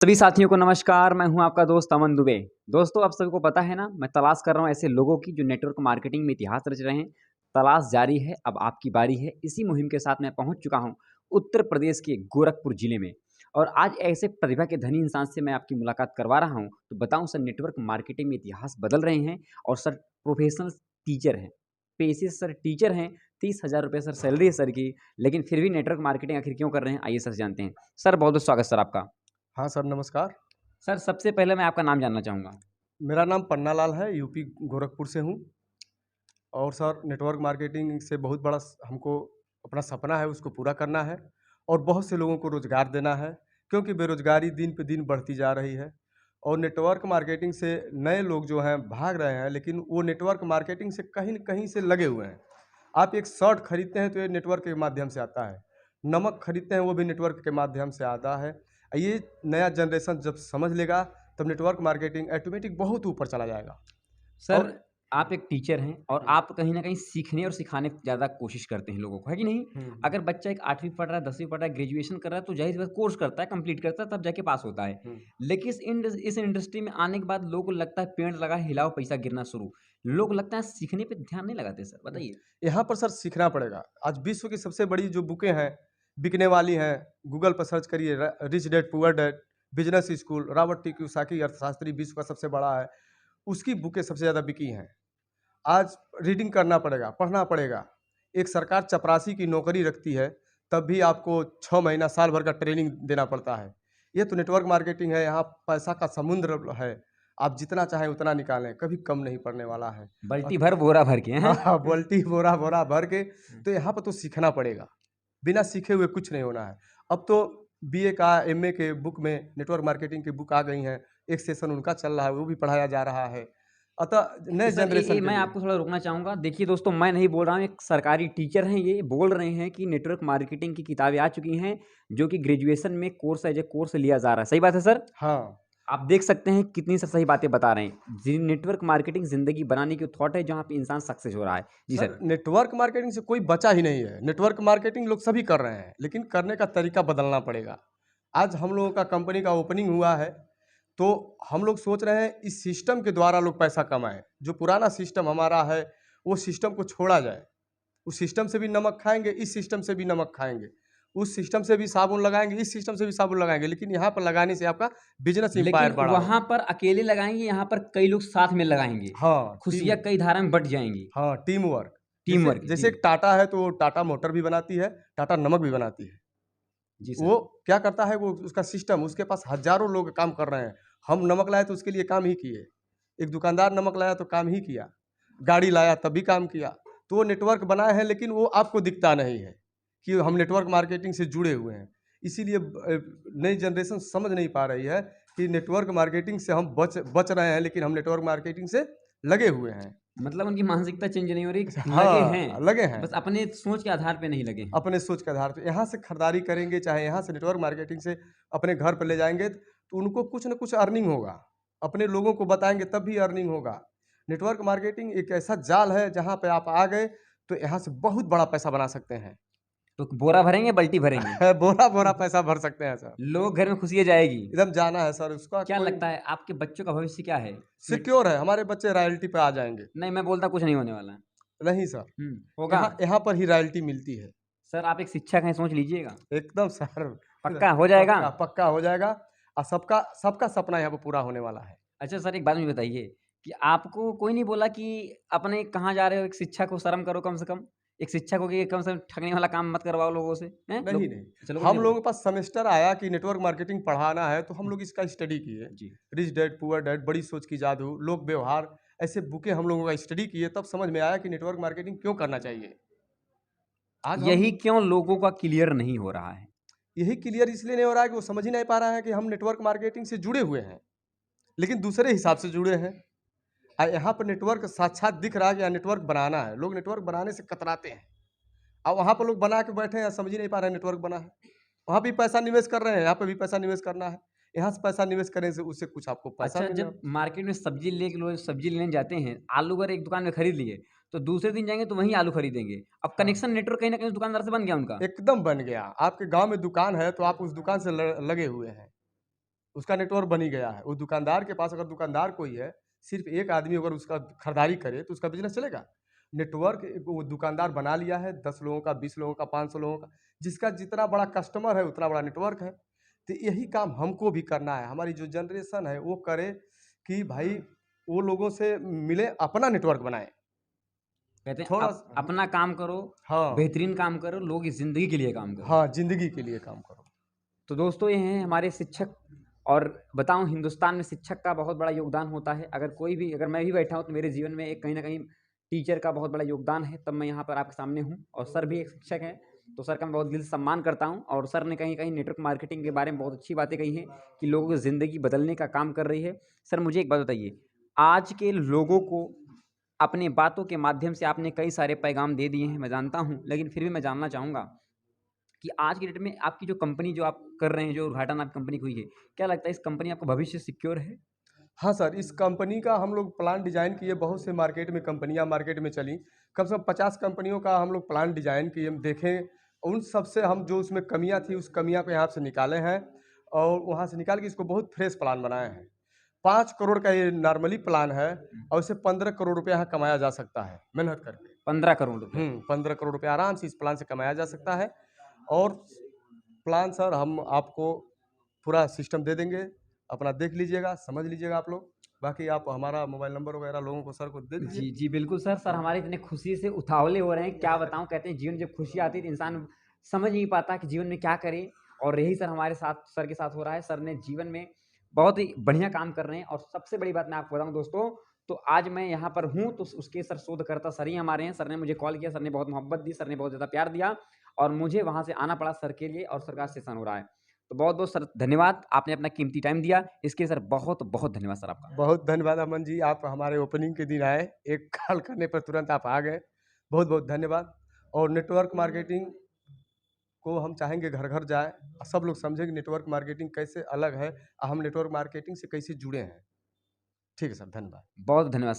सभी साथियों को नमस्कार, मैं हूं आपका दोस्त अमन दुबे। दोस्तों, आप सभी को पता है ना, मैं तलाश कर रहा हूं ऐसे लोगों की जो नेटवर्क मार्केटिंग में इतिहास रच रहे हैं। तलाश जारी है, अब आपकी बारी है। इसी मुहिम के साथ मैं पहुंच चुका हूं उत्तर प्रदेश के गोरखपुर जिले में। और आज ऐसे प्रतिभा के धनी इंसान से मैं आपकी मुलाकात करवा रहा हूं। तो बताऊं सर, नेटवर्क मार्केटिंग में इतिहास बदल रहे हैं। और सर प्रोफेशनल टीचर हैं, पेशे से सर टीचर हैं। 30,000 रुपये सर सैलरी है सर की। लेकिन फिर भी नेटवर्क मार्केटिंग आखिर क्यों कर रहे हैं, आइए सर जानते हैं। सर बहुत बहुत स्वागत सर आपका। हाँ सर, नमस्कार। सर सबसे पहले मैं आपका नाम जानना चाहूँगा। मेरा नाम पन्नालाल है, यूपी गोरखपुर से हूँ। और सर नेटवर्क मार्केटिंग से बहुत बड़ा हमको अपना सपना है, उसको पूरा करना है और बहुत से लोगों को रोज़गार देना है, क्योंकि बेरोज़गारी दिन पे दिन बढ़ती जा रही है। और नेटवर्क मार्केटिंग से नए लोग जो हैं भाग रहे हैं, लेकिन वो नेटवर्क मार्केटिंग से कहीं न कहीं से लगे हुए हैं। आप एक शर्ट खरीदते हैं तो ये नेटवर्क के माध्यम से आता है, नमक खरीदते हैं वो भी नेटवर्क के माध्यम से आता है। ये नया जनरेशन जब समझ लेगा, तब नेटवर्क मार्केटिंग ऑटोमेटिक बहुत ऊपर चला जाएगा। सर और आप एक टीचर हैं और हुँ, आप कहीं न कहीं सीखने और सिखाने की ज़्यादा कोशिश करते हैं लोगों को, है कि नहीं? हुँ, हुँ, अगर बच्चा एक 8वीं पढ़ रहा है, 10वीं पढ़ रहा है, ग्रेजुएशन कर रहा है तो ज़ाहिर-सी बात कोर्स करता है, कंप्लीट करता है तब जाके पास होता है। हुँ। लेकिन इस इंडस्ट्री में आने के बाद लोगों को लगता है पेड़ लगा है, हिलाओ पैसा गिरना शुरू। लोग को लगता है सीखने पे ध्यान नहीं लगाते सर, बताइए? यहाँ पर सर सीखना पड़ेगा। आज विश्व की सबसे बड़ी जो बुकें हैं, बिकने वाली हैं, गूगल पर सर्च करिए rich dad poor dad, business school, Robert T Kiyosaki अर्थशास्त्री विश्व का सबसे बड़ा है, उसकी बुकें सबसे ज़्यादा बिकी हैं। आज रीडिंग करना पड़ेगा, पढ़ना पड़ेगा। एक सरकार चपरासी की नौकरी रखती है, तब भी आपको 6 महीना, साल भर का ट्रेनिंग देना पड़ता है। ये तो नेटवर्क मार्केटिंग है, यहाँ पैसा का समुद्र है। आप जितना चाहें उतना निकालें, कभी कम नहीं पड़ने वाला है। बाल्टी और भर बोरा भर के, हाँ, हैं? हाँ, बाल्टी बोरा-बोरा भर के, हुँ। तो यहाँ पर तो सीखना पड़ेगा। बिना सीखे हुए कुछ नहीं होना है। अब तो बीए का, एमए के बुक में नेटवर्क मार्केटिंग की बुक आ गई हैं। एक सेशन उनका चल रहा है, वो भी पढ़ाया जा रहा है। अतः नए सर जनरेशन के मैं लिए आपको थोड़ा रोकना चाहूँगा। देखिए दोस्तों, मैं नहीं बोल रहा हूँ, एक सरकारी टीचर हैं ये, बोल रहे हैं कि नेटवर्क मार्केटिंग की किताबें आ चुकी हैं, जो कि ग्रेजुएशन में कोर्स एज़ ए कोर्स लिया जा रहा है। सही बात है सर? हाँ, आप देख सकते हैं कितनी सही बातें बता रहे हैं। जी, नेटवर्क मार्केटिंग ज़िंदगी बनाने की थॉट है, जहाँ पे इंसान सक्सेस हो रहा है। जी सर सर। नेटवर्क मार्केटिंग से कोई बचा ही नहीं है। नेटवर्क मार्केटिंग लोग सभी कर रहे हैं, लेकिन करने का तरीका बदलना पड़ेगा। आज हम लोगों का कंपनी का ओपनिंग हुआ है, तो हम लोग सोच रहे हैं इस सिस्टम के द्वारा लोग पैसा कमाएँ। जो पुराना सिस्टम हमारा है, वो सिस्टम को छोड़ा जाए। उस सिस्टम से भी नमक खाएँगे, इस सिस्टम से भी नमक खाएँगे। उस सिस्टम से भी साबुन लगाएँगे, इस सिस्टम से भी साबुन लगाएँगे, लेकिन यहाँ पर लगाने से आपका बिज़नेस लेकिन एम्पायर बड़ा वहाँ होगा। पर अकेले लगाएँगे, यहाँ पर कई लोग साथ में लगाएँगे। हाँ, टीम खुशियाँ कई धारा में बँट जाएँगी। हाँ, टीम वर्क। टीम जैसे वर्क जैसे जी। एक टाटा है, तो वो टाटा मोटर भी बनाती है, टाटा नमक भी बनाती है। जी सर। वो क्या करता है, वो उसका सिस्टम, उसके पास हज़ारों लोग काम कर रहे हैं। हम नमक लाए तो उसके लिए काम ही किए। एक दुकानदार नमक लाया तो काम ही किया। गाड़ी लाया तब भी काम किया। तो वो नेटवर्क बनाए हैं, लेकिन वो आपको दिखता नहीं है कि हम नेटवर्क मार्केटिंग से जुड़े हुए हैं। इसीलिए नई जनरेशन समझ नहीं पा रही है कि नेटवर्क मार्केटिंग से हम बच बच रहे हैं, लेकिन हम नेटवर्क मार्केटिंग से लगे हुए हैं। मतलब उनकी मानसिकता चेंज नहीं हो रही, लगे हैं, हाँ, लगे हैं। बस अपने सोच के आधार पे नहीं लगे हैं। अपने सोच के आधार पे यहाँ से खरीदारी करेंगे, चाहे यहाँ से नेटवर्क मार्केटिंग से अपने घर पे ले जाएँगे, तो उनको कुछ न कुछ अर्निंग होगा। अपने लोगों को बताएँगे तब भी अर्निंग होगा। नेटवर्क मार्केटिंग एक ऐसा जाल है, जहाँ पे आप आ गए, तो यहाँ से बहुत बड़ा पैसा बना सकते हैं। तो बोरा भरेंगे, बाल्टी भरेंगे? बोरा-बोरा पैसा भर सकते हैं सर। लोग घर में खुशियाँ जाएगी। एकदम जाना है सर, उसका क्या कोई लगता है आपके बच्चों का भविष्य क्या है? नेट सिक्योर है, हमारे बच्चे रॉयल्टी पे आ जाएँगे। नहीं, मैं बोलता कुछ नहीं होने वाला है। नहीं सर, होगा। यहाँ यहाँ पर ही रॉयल्टी मिलती है। सर आप एक शिक्षक हैं, सोच लीजिएगा। एकदम सर, पक्का हो जाएगा? पक्का, पक्का हो जाएगा और सबका सबका सपना यहाँ पे पूरा होने वाला है। अच्छा सर, एक बात मुझे बताइए कि आपको कोई नहीं बोला कि अपने कहाँ जा रहे हो, एक शिक्षक हो, शर्म करो कम से कम? एक शिक्षक हो कि कम से कम ठगने वाला काम मत करवाओ लोगों से, हैं? नहीं, लोग नहीं। अच्छा लोगों ने हम नहीं लोगों बोला। के पास सेमेस्टर आया कि नेटवर्क मार्केटिंग पढ़ाना है, तो हम लोग इसका स्टडी किए। जी। रिच डैड, पुअर डैड, बड़ी सोच की जादू, लोक व्यवहार, ऐसे बुकें हम लोगों का स्टडी किए, तब समझ में आया कि नेटवर्क मार्केटिंग क्यों करना चाहिए। आज हम यही क्यों लोगों का क्लियर नहीं हो रहा है? यही क्लियर इसलिए नहीं हो रहा है कि वो समझ ही नहीं पा रहा है कि हम नेटवर्क मार्केटिंग से जुड़े हुए हैं, लेकिन दूसरे हिसाब से जुड़े हैं। यहाँ पर नेटवर्क साक्षात दिख रहा है कि यहाँ नेटवर्क बनाना है। लोग नेटवर्क बनाने से कतराते हैं। अब वहाँ पर लोग बना के बैठे हैं, समझ ही नहीं पा रहे हैं नेटवर्क बना है। वहाँ भी पैसा निवेश कर रहे हैं, यहाँ पे भी पैसा निवेश करना है। यहाँ से पैसा निवेश करने से उससे कुछ आपको पैसा अच्छा, मिलेगा। जब मार्केट में सब्ज़ी लेके लोग सब्ज़ी लेने जाते हैं, आलू अगर एक दुकान में खरीद लिए, तो दूसरे दिन जाएँगे तो वहीं आलू खरीदेंगे। अब हाँ, कनेक्शन नेटवर्क कहीं न कहीं उस दुकानदार से बन गया उनका। एकदम बन गया। आपके गाँव में दुकान है, तो आप उस दुकान से ल लगे हुए हैं। उसका नेटवर्क बन ही गया है। वो दुकानदार के पास अगर दुकानदार कोई है, सिर्फ़ एक आदमी अगर उसका खरीदारी करे तो उसका बिज़नेस चलेगा। नेटवर्क वो दुकानदार बना लिया है 10 लोगों का, 20 लोगों का, 500 लोगों का, जिसका जितना बड़ा कस्टमर है उतना बड़ा नेटवर्क है। तो यही काम हमको भी करना है, हमारी जो जनरेशन है वो करे कि भाई वो लोगों से मिले, अपना नेटवर्क बनाएँ। कहते हैं थोड़ा अपना काम करो, हाँ, बेहतरीन काम करो, लोग इस ज़िंदगी के लिए काम करो। हाँ, ज़िंदगी के लिए काम करो। तो दोस्तों ये हैं हमारे शिक्षक। और बताऊं, हिंदुस्तान में शिक्षक का बहुत बड़ा योगदान होता है। अगर मैं भी बैठा हूं तो मेरे जीवन में एक कहीं ना कहीं टीचर का बहुत बड़ा योगदान है, तब मैं यहाँ पर आपके सामने हूँ। और सर भी एक शिक्षक हैं, तो सर का मैं बहुत दिल से सम्मान करता हूँ। और सर ने कहीं कहीं नेटवर्क मार्केटिंग के बारे में बहुत अच्छी बातें कही हैं कि लोगों की ज़िंदगी बदलने का काम कर रही है। सर मुझे एक बात बताइए, आज के लोगों को अपनी बातों के माध्यम से आपने कई सारे पैगाम दे दिए हैं, मैं जानता हूँ, लेकिन फिर भी मैं जानना चाहूँगा कि आज की डेट में आपकी जो कंपनी जो आप कर रहे हैं, जो उद्घाटन आपकी कंपनी की हुई है, क्या लगता है इस कंपनी आपका भविष्य सिक्योर है? हाँ सर, इस कंपनी का हम लोग प्लान डिज़ाइन किए, बहुत से मार्केट में कंपनियाँ मार्केट में चलीं। कम से कम 50 कंपनियों का हम लोग प्लान डिज़ाइन किए, हम देखें, उन सब से हम जो उसमें कमियाँ थी, उस कमियाँ को यहाँ से निकाले हैं और वहाँ से निकाल के इसको बहुत फ्रेश प्लान बनाए हैं। 5 करोड़ का ये नॉर्मली प्लान है और इससे 15 करोड़ रुपया यहाँ कमाया जा सकता है, मेहनत करके। 15 करोड़ रुपए। 15 करोड़ रुपया आराम से इस प्लान से कमाया जा सकता है। और प्लान सर हम आपको पूरा सिस्टम दे देंगे, अपना देख लीजिएगा, समझ लीजिएगा आप लोग। बाकी आप हमारा मोबाइल नंबर वगैरह लोगों को सर को दे दीजिए। जी, जी, बिल्कुल सर। सर हमारे इतने खुशी से उतावले हो रहे हैं, क्या बताऊँ। कहते हैं जीवन में जब खुशी आती है तो इंसान समझ नहीं पाता कि जीवन में क्या करे, और यही सर हमारे साथ, सर के साथ हो रहा है। सर ने जीवन में बहुत ही बढ़िया काम कर रहे हैं। और सबसे बड़ी बात मैं आपको बताऊँ दोस्तों, तो आज मैं यहाँ पर हूँ तो उसके सर शोधकर्ता सर ही हमारे हैं। सर ने मुझे कॉल किया, सर ने बहुत मोहब्बत दी, सर ने बहुत ज़्यादा प्यार दिया और मुझे वहाँ से आना पड़ा सर के लिए, और सर का सेशन हो रहा है। तो बहुत-बहुत सर धन्यवाद, आपने अपना कीमती टाइम दिया। इसके लिए सर बहुत-बहुत धन्यवाद सर आपका। बहुत धन्यवाद अमन जी, आप हमारे ओपनिंग के दिन आए, एक कॉल करने पर तुरंत आप आ गए। बहुत-बहुत धन्यवाद। और नेटवर्क मार्केटिंग को हम चाहेंगे घर-घर जाए और सब लोग समझें कि नेटवर्क मार्केटिंग कैसे अलग है और हम नेटवर्क मार्केटिंग से कैसे जुड़े हैं। ठीक है सर, धन्यवाद। बहुत धन्यवाद सर।